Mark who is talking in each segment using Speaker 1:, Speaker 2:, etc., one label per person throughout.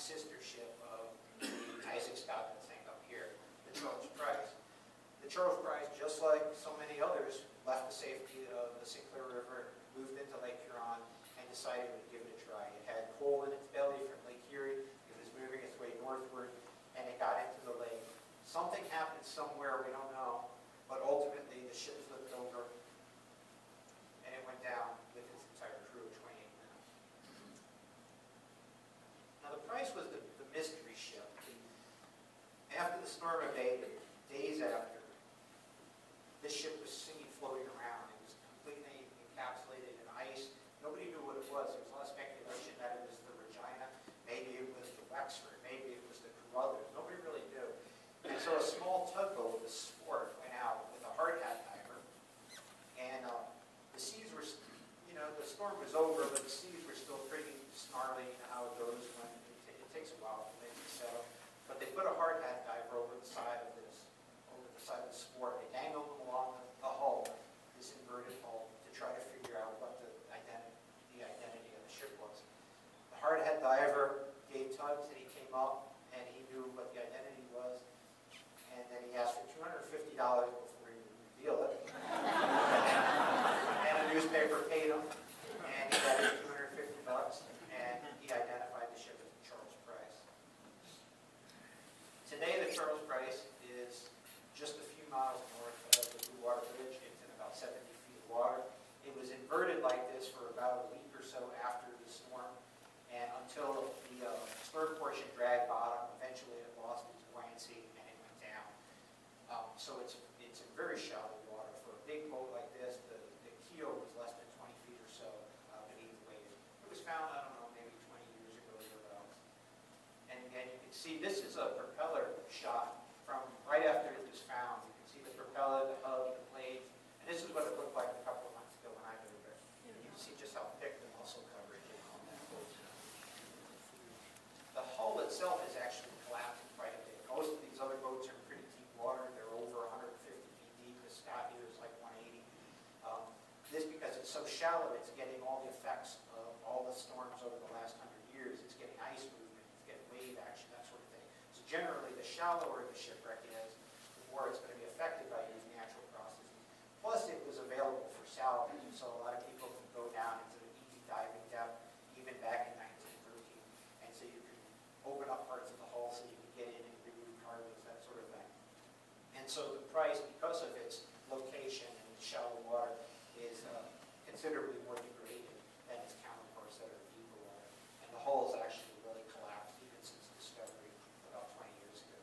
Speaker 1: sister ship of the Isaac Scotland thing up here, the Charles Price. The Charles Price, just like so many others, left the safety of the St. Clair River, moved into Lake Huron, and decided to give it a try. It had coal in its belly from Lake Erie. It was moving its way northward, and it got into the lake. Something happened somewhere, we don't know, but ultimately the ship flipped over, and it went down with its entire crew of 28 men. Now the Price was the mystery ship. After the storm abated, days after, this ship was seen floating around. It was completely encapsulated in ice. Nobody knew what it was. There was a lot of speculation that it was the Regina, maybe it was the Wexford, maybe it was the Carruthers. Nobody really knew. And so a small tugboat, the Sport, went out with a hard hat diver, and the seas were, the storm was over, but the seas were still pretty snarly. You know how it goes when it takes a while for things to settle. But they put a hard hat diver over the side of the Sport. They dangled them along the hull, this inverted hull, to try to figure out what the identity of the ship was. The hard hat diver gave tugs, and he came up, and he knew what the identity was, and then he asked for $250 before he would reveal it. And a newspaper paid him, and he got his $250, and he identified the ship as the Charles Price. Today, the Charles Price is just a few miles north of the Blue Water Bridge. It's in about 70 feet of water. It was inverted like this for about a week or so after the storm, and until the stern portion dragged bottom. Eventually it lost its buoyancy and it went down. So it's in very shallow water. For a big boat like this, the keel was less than 20 feet or so beneath the waves. It was found, I don't know, maybe 20 years ago or thereabouts. And again, you can see this is a propeller shot from right after it was found. You can see the propeller, the hub, the blades, and this is what it looked like a couple of months ago when I moved there. You can see just how thick the muscle coverage is on that boat. The hull itself is actually collapsing quite a bit. Most of these other boats are in pretty deep water. They're over 150 feet deep. The Scott here is like 180. This, because it's so shallow, it's getting all the effects of all the storms over the last 100 years. It's getting ice movement, it's getting wave action, that sort of thing. So generally, the shallower the shipwreck is, the more it's going to be affected by these natural processes. Plus, it was available for salvage, so a lot of people can go down into the easy diving depth, even back in 1913. And so you can open up parts of the hull so you can get in and remove cargoes, that sort of thing. And so the Price, because of its location and its shallow water, is considerably more degraded than its counterparts that are in deeper water. And the hull has actually really collapsed even since discovery about 20 years ago.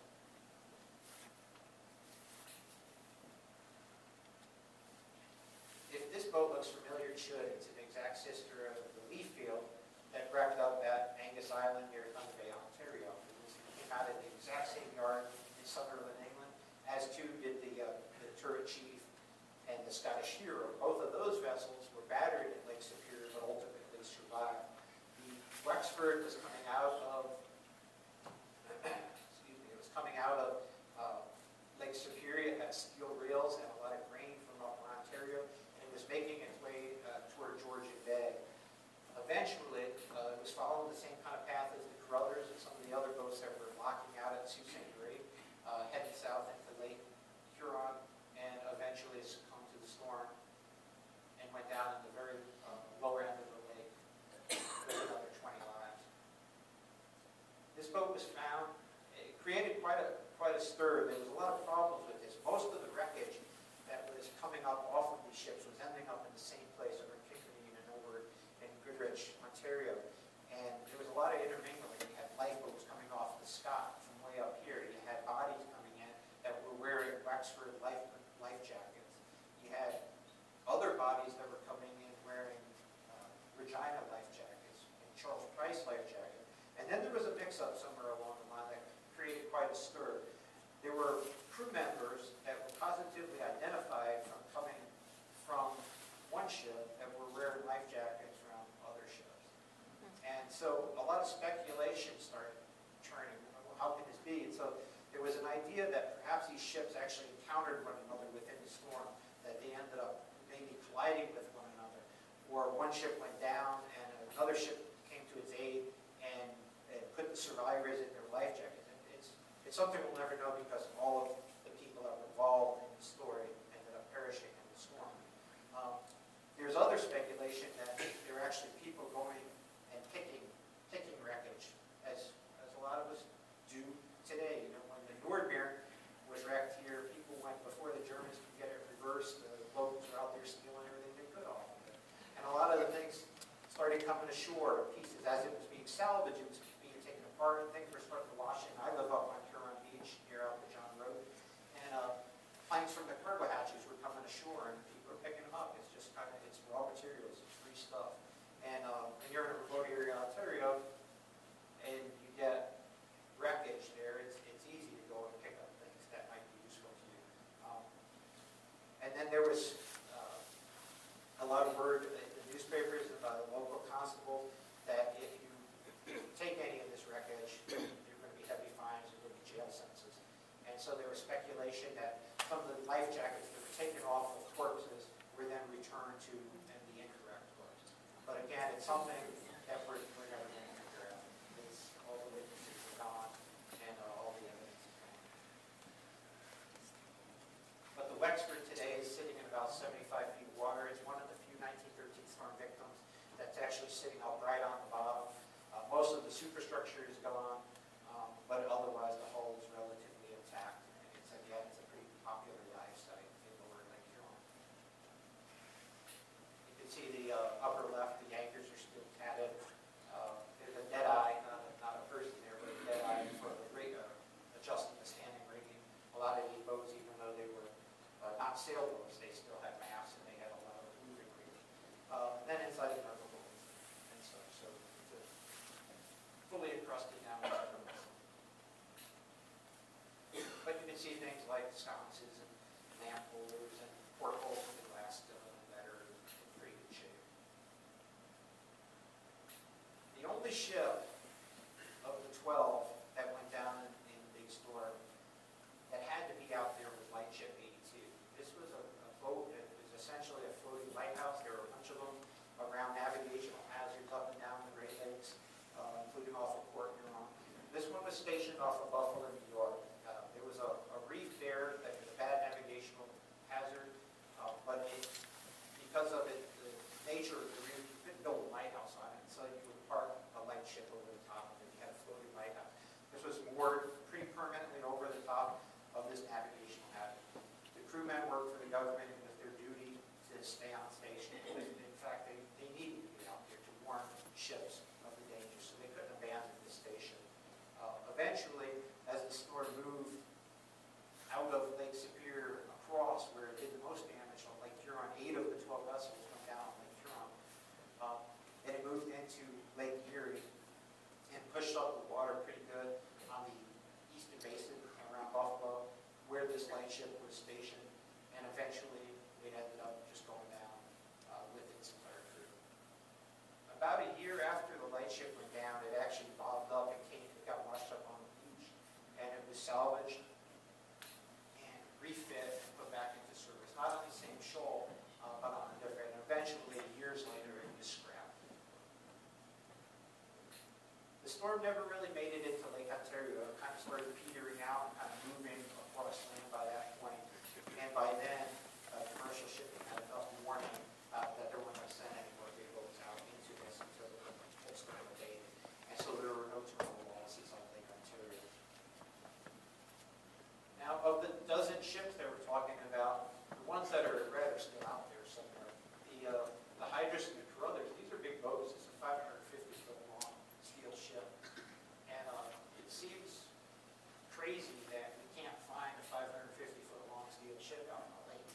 Speaker 1: If this boat looks familiar, it should. It's an exact sister of the leaf field that wrecked up at Angus Island near Thunder Bay, Ontario. It came out of the exact same yard in Sunderland, England, as too did the Turret Chief and the Scottish Hero. Both of those vessels were battered at Lake Superior, but ultimately survived. The Wexford was coming out of, Lake Superior. It had steel rails and a lot of grain from Upper Ontario, and it was making its way toward Georgian Bay. Eventually, it was following the same kind of path as the Carruthers and some of the other boats that were locking out at Sault Ste. Marie, heading south into Lake Huron, and eventually succumbed to the storm and went down in the very lower end of the lake with another 20 lives. This boat was found. It created quite a stir. There was a lot of problems with this. Most of the wreckage that was coming up off of these ships was ending up in the same place over in Kincardine and over in Goodrich, Ontario. And there was a lot of intermingling. You had lifeboats coming off the Scott from way up here. You had bodies coming in that were wearing Wexford life jackets. You had other bodies that were coming in wearing Regina life jackets and Charles Price life jackets. And then there was a mix-up somewhere along the line that created quite a stir. There were crew members that were positively identified from coming from one ship that were wearing life jackets from other ships. And so a lot of speculation started churning. How can this be? And so there was an idea that perhaps these ships actually encountered one another within the storm, that they ended up maybe colliding with one another. Or one ship went down and another ship came to its aid and put the survivors It's something we'll never know because all of the people that were involved in the story ended up perishing in the storm. There's other speculation that there are actually people going and picking wreckage, as a lot of us do today. You know, when the Nordmeer was wrecked here, people went, before the Germans could get it reversed, the locals were out there stealing everything they could off of it. And a lot of the things started coming ashore, pieces, as it was being salvaged, it was being taken apart, and things were starting to wash in. I live up on Huron Beach, near Alpha John Road, and planks from the cargo hatches were coming ashore, and people were picking them up. It's just kind of, it's raw materials, it's free stuff. And when you're in a remote area in Ontario, and you get wreckage there, it's easy to go and pick up things that might be useful to you. And then there was a lot of word in the newspapers and by the local constable that if you take any of this wreckage, you're going to be heavy fines, you're going to be jail sentences. And so there was speculation that some of the life jackets that were taken off of corpses were then returned to the incorrect corpse. But again, it's something that we're never going to figure out. It's all the witnesses are gone and all the evidence is gone. But the Wexford today is sitting in about 75 feet of water. It's one of the few 1913 storm victims that's actually sitting upright on the bottom. Most of the superstructure is gone, but otherwise the hull is relatively intact. And it's, again, it's a pretty popular dive site in Lower Lake Huron. You can see the upper left, the anchors are still tatted. There's a dead eye, not a person there, but a dead eye for the rig, adjusting the standing rigging. A lot of these boats, even though they were not sailboats, they still had masts and they had a lot of moving rigging. Then inside the boats and such, so it's fully encrusted now. But you can see things like sconces and lamp holders and portholes in the glass that are in pretty good shape. The only ship of the 12 that went down in the big storm that had to be out there was Lightship 82. This was a boat that was essentially a floating lighthouse. There were a bunch of them around navigational hazards up and down the Great Lakes, including off of Port Huron. This one was stationed off of Buffalo, New York. There was a reef there that was a bad navigational hazard, but because of the nature of the reef, you couldn't build a lighthouse on it, so you would park a light ship over the top of it. You had a floating lighthouse. This was moored pretty permanently over the top of this navigational hazard. The crewmen worked for the government. It was their duty to stay on station. In fact, they needed to be out there to warn ships of the danger, so they couldn't abandon the station. Eventually, as the storm moved out of Lake Superior across where it did the most damage on Lake Huron, 8 of the 12 vessels went down on Lake Huron, and it moved into Lake Erie and pushed up the water pretty good on the eastern basin around Buffalo, where this lightship was stationed, and eventually it ended up just going down with its entire crew. About a year after the lightship went down, it actually bobbed up and got washed up on the beach, and it was salvaged and refit and put back into service, not on the same shoal, but on a different. And eventually, years later, it was scrapped. The storm never really made it into Lake Ontario. It kind of started petering out and kind of moving across land by that point. And by then, commercial shipping had enough warning that they weren't going to send any more big boats out into this until the whole storm abated. And so there were no terminal losses on Lake Ontario. Now, of the dozen ships that we're talking about, the ones that are red are still out there somewhere. The Hydrus and the Carruthers, these are big boats. It's a 550-foot long steel ship. And it seems crazy that we can't find a 550-foot long steel ship out in the lake.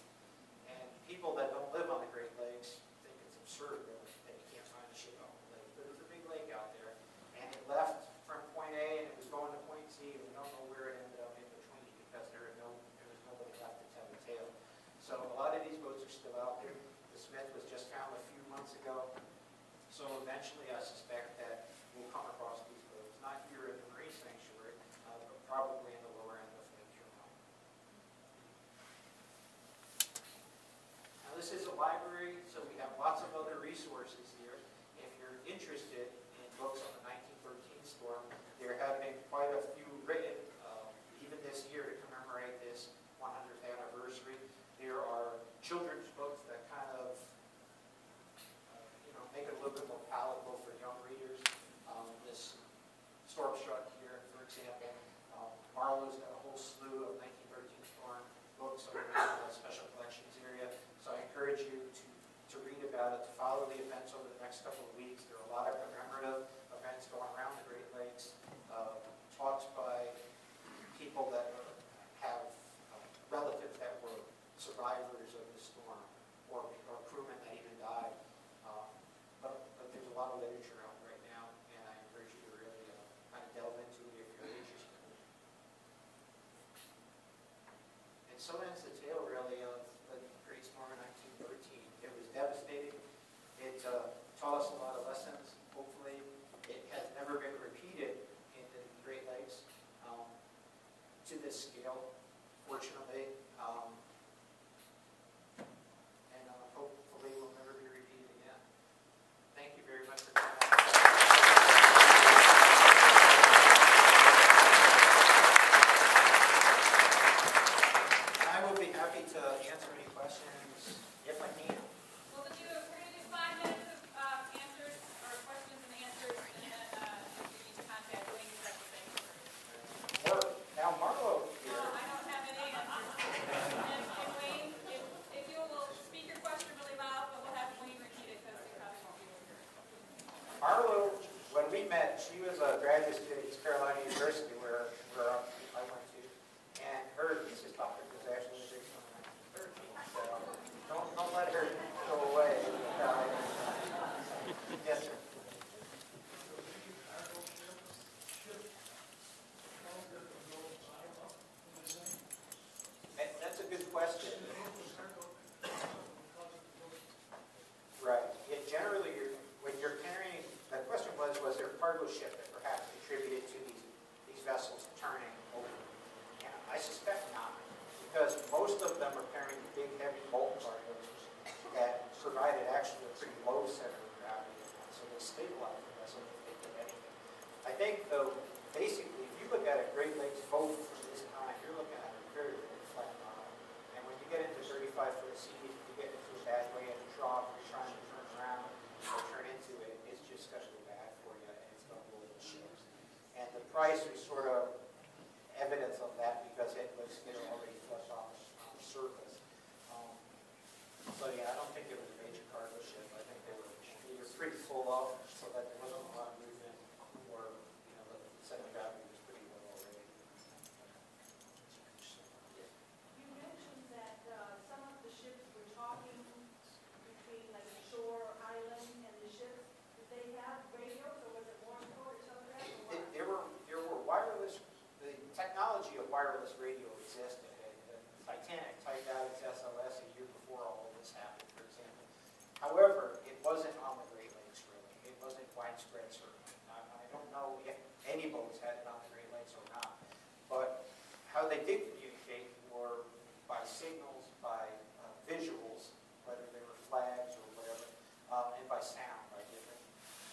Speaker 1: And people that don't live on the Great Lakes think it's absurd really, that you can't find a ship out in the lake. But it's a big lake out there. And it left from point A and it was going to point C, and we don't know where it ended up in between because there was nobody left to tell the tale. So a lot of these boats are still out there. The Smith was just found a few months ago. So eventually I suspect that we'll come across these boats, not here in the Marine Sanctuary, but probably in the lower end of Lake Huron. Now this is a library, so we have lots of other resources here. If you're interested in books on the 1913 storm, there have been quite a few written. children's books that kind of make it a little bit more palatable for young readers. This Storm Struck here, for example. Marlowe's got a whole slew of 1913 Storm books over in the special collections area. So I encourage you to read about it, to follow the events over the next couple of weeks. There are a lot of commemorative events going around the Great Lakes, talks by people that have relatives that were survivors of the storm, or crewmen that even died. But there's a lot of literature out right now, and I encourage you to really kind of delve into it if you're interested. And so ends the tale, really, of the Great Storm of 1913. It was devastating. It taught us a lot of lessons. Hopefully, it has never been repeated in the Great Lakes to this scale, fortunately. And hopefully, will never be repeated again. Thank you very much for coming. I will be happy to answer any questions if I can.
Speaker 2: Well, we're going to do 5 minutes of answers, or questions and answers, and then you need to contact Wayne Lusardi.
Speaker 1: Now, Marlo.
Speaker 2: No, I don't have any answers. And Wayne, if you will speak your question really loud, but we'll have Wayne repeat it because we probably won't be able to hear it.
Speaker 1: Marlo, when we met, she was a graduate student at East Carolina University, where I went to, and her thesis topic was actually the Great Storm of 1913. So don't let her go away. Yes, sir. That's a good question. Right. Yeah, generally, when you're carrying, the question was there a cargo ship that perhaps contributed to these vessels turning over? And I suspect not, because most of them are carrying big, heavy bulk cargoes that provided actually a pretty low center of gravity, so they stabilize the vessel if they did anything. I think, though, basically, if you look at a Great Lakes boat from this time, you're looking at a very, very flat bottom. And when you get into 35-foot seas, you get into a bad way at the trough, you're trying to turn around or turn into it, it's just especially bad for you, and it's going to blow the ships. And the price was sort of evidence of that because it was already flushed off on the surface. So yeah, I don't think it was a major cargo ship. I think they were pretty full up, so that there wasn't a lot of movement, or the center of gravity was pretty low already.
Speaker 3: You mentioned that some of the ships were talking between like the shore island and the ships. Did they have radios, or was it Morse code or something like that?
Speaker 1: There were wireless. The technology of wireless radio existed. The Titanic typed out its SOS a year before all of this happened, for example. However, it wasn't on the Great Lakes, really. It wasn't widespread, certainly. I don't know if any boats had it on the Great Lakes or not. But how they did communicate were by signals, by visuals, whether they were flags or whatever, and by sound, by different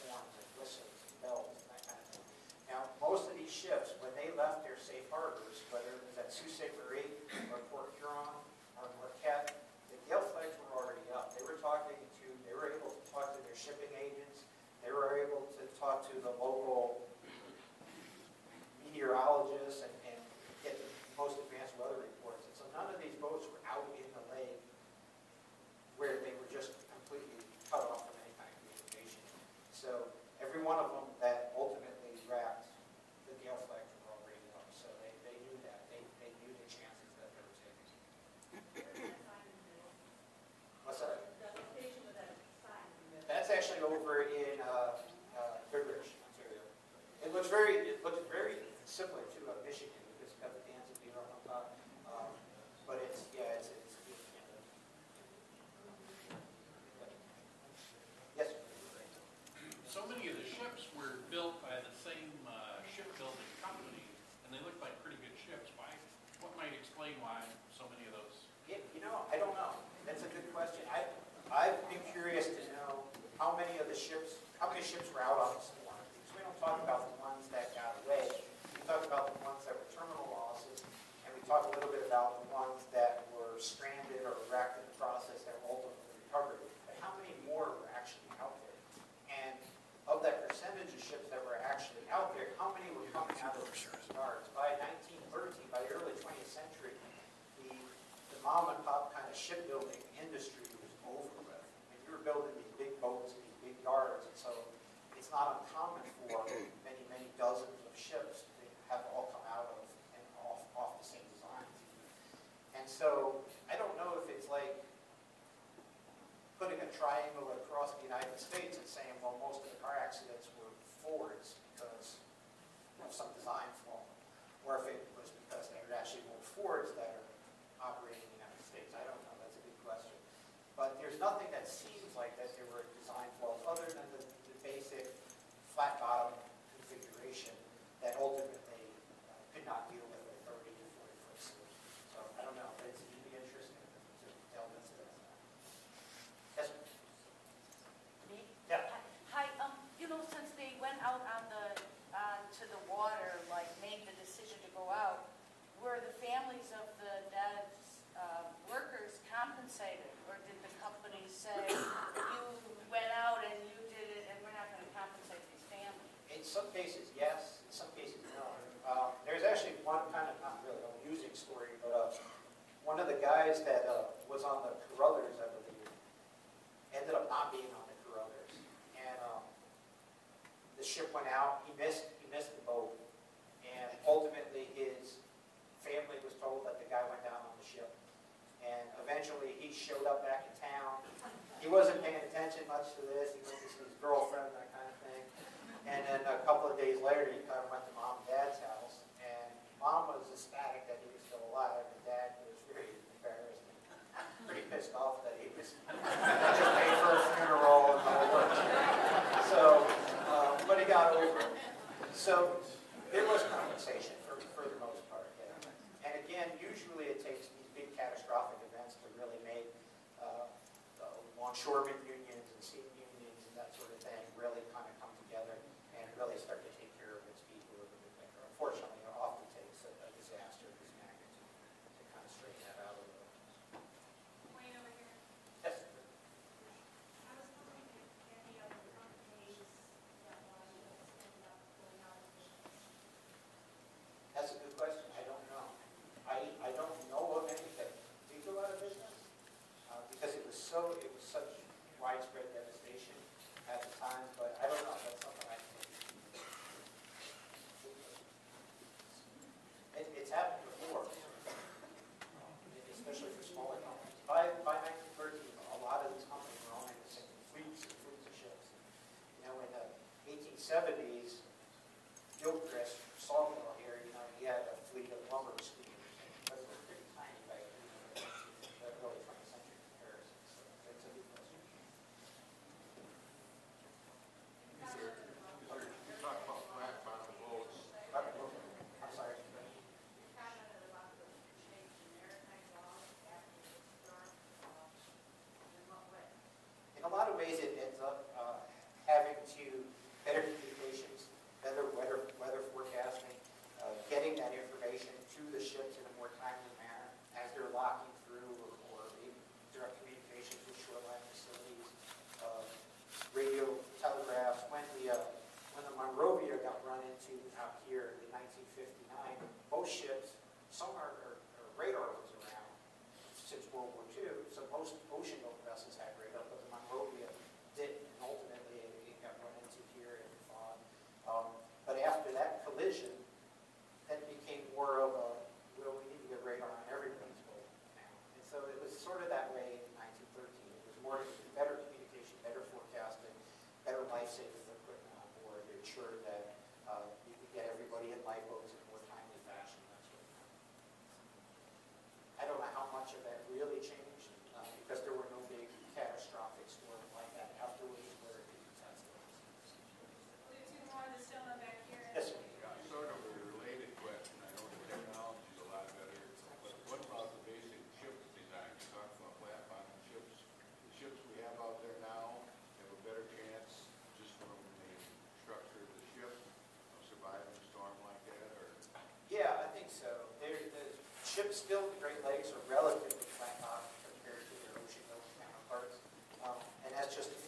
Speaker 1: forms like whistles and bells and that kind of thing. Now, most of these ships, when they left their safe harbors, whether it was at Sault Ste. Marie or Port Huron or Marquette, the Gale flags were already up. They were able to talk to their shipping agents. They were able to talk to the local meteorologists and get the most advanced process that were ultimately recovered. But how many more were actually out there? And of that percentage of ships that were actually out there, how many were coming out of the yards? By 1913, by the early 20th century, the mom and pop kind of shipbuilding industry was over with. And you were building these big boats and these big yards, and so it's not uncommon for many, many dozens of ships to have all come out of and off the same designs. And so I don't know if it's like putting a triangle across the United States and saying, well, most of the car accidents were Fords because of some design flaw, or if it was because there were actually more Fords that are operating in the United States. I don't know. That's a good question. But there's nothing that seems like that there were design flaws other than the basic flat bottom configuration that ultimately could not deal with a 30 to 40 foot sloop. So I don't know. It's really interesting to delve into that. Yes, ma'am.
Speaker 4: Me?
Speaker 1: Yeah.
Speaker 4: Hi, since they went out to the water, like made the decision to go out, were the families of the dead workers compensated, or did the company say, you went out and you did it and we're not going to compensate these families?
Speaker 1: In some cases, yes. In some cases, no. There's actually one kind of, not really an amusing story, but one of the guys that was on the Carruthers, I believe, ended up not being on the Carruthers. And the ship went out. He missed the boat. And ultimately, his family was told that the guy went down on the ship. And eventually, he showed up back in town. He wasn't paying attention much to this. He went to see his girlfriend, that kind of thing. And then a couple of days later, he kind of went to Mom and Dad's house. And Mom was ecstatic that he was still alive. And Dad was very embarrassed and pretty pissed off that he was just paid for a funeral and the whole works. So, but he got over it. So there was compensation for the most part. Yeah. And again, usually it takes these big catastrophic events to really make the longshoremen unions and sea unions and that sort of thing really kind of come together and really start to take care of its people a little bit better. Unfortunately, it often takes a disaster of this magnitude to kind of straighten that out a little.
Speaker 2: Wayne over here.
Speaker 1: Yes.
Speaker 3: I was wondering if any other companies that want to end up going out of business.
Speaker 1: That's a good question. I don't know. I don't know of any that did go out of business because it was such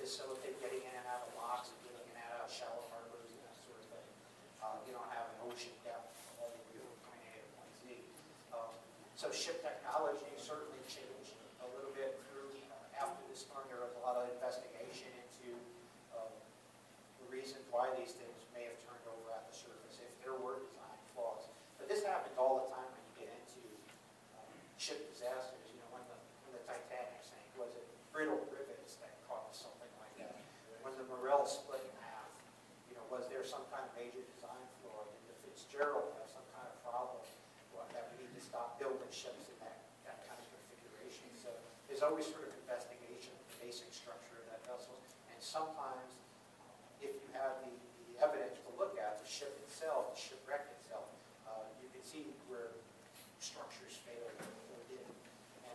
Speaker 1: facilitate getting in and out of locks and getting in and out of shallow harbors and that sort of thing. You don't have an ocean depth all the way from point A to point Z. So ship technology certainly changed a little bit through, after the storm. There was a lot of investigation into the reasons why these things may have turned over at the surface, if there were design flaws. But this happens all the time when you get into ship disasters. You know, when the Titanic sank, was it brittle rivets that caused something like that? When the Morel split in half, you know, was there some kind of major design flaw? Did the Fitzgerald have some kind of problem that we need to stop building ships in that kind of configuration? So there's always sort of investigation of the basic structure of that vessel. And sometimes, if you have the evidence to look at, the ship itself, the shipwreck itself, you can see where structures failed or didn't. And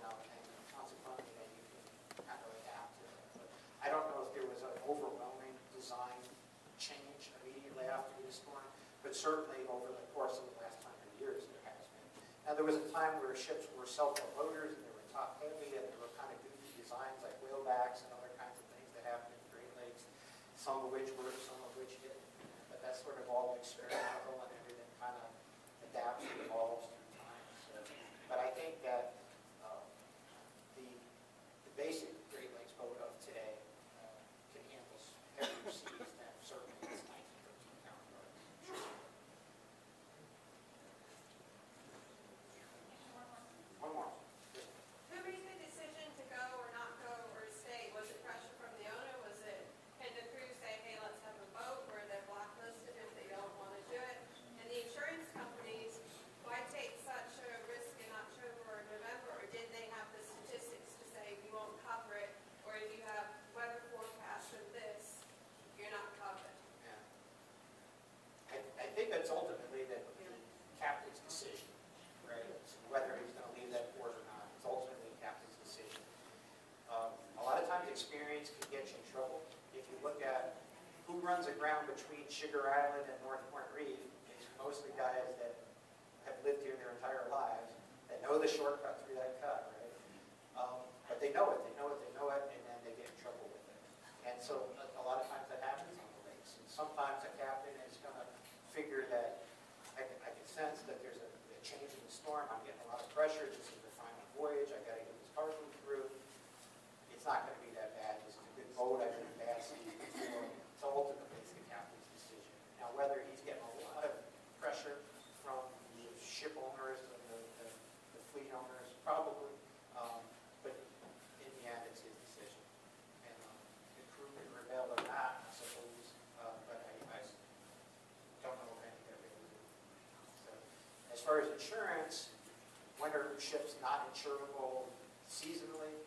Speaker 1: consequently, then you can kind of adapt to it. But I don't know if there was an overwhelming design change immediately after the storm, but certainly over the course of the last 100 years, there has been. Now, there was a time where ships were self-loaders and they were top-heavy and there were kind of goofy designs like whalebacks and other kinds of things that happened in the Great Lakes, some of which worked, some of which didn't. But that's sort of all experimental and everything kind of adapts and evolves through time. So, but I think that the basic Great Lakes boat of today can handle heavier seas than certainly this 1913 counterpart. One more.
Speaker 5: Who made the decision to go or not go or stay? Was it pressure from the owner? Was it, can the crew say, hey, let's have a boat, where they're blacklisted if they don't want to do it? And the insurance companies, why take such a risk in October or November? Or did they have the statistics to say we won't cover it? Or if you have weather forecast of this, you're not covered?
Speaker 1: Yeah. I think that's ultimately the captain's decision, right? So whether he's going to leave that port or not, it's ultimately the captain's decision. A lot of times experience can get you in trouble. If you look at who runs aground between Sugar Island and North Point Reef, it's mostly guys that have lived here their entire lives, that know the shortcut through that cut, right? But they know it, and then they get in trouble with it. And so a lot of times that happens on the lakes. And sometimes a captain is going to figure that I can sense that there's a change in the storm. I'm getting a lot of pressure. This is the final voyage. I got to get this cargo through. It's not going to be that bad. This is a good boat. I've been in bad seas before. So ultimately, it's the captain's decision. Now, whether he's getting a lot of pressure from the ship owners and the fleet owners, probably. But in the end, it's his decision. And the crew can rebel or not, I suppose. But I don't know of any that really do. So, as far as insurance, when are ships not insurable seasonally?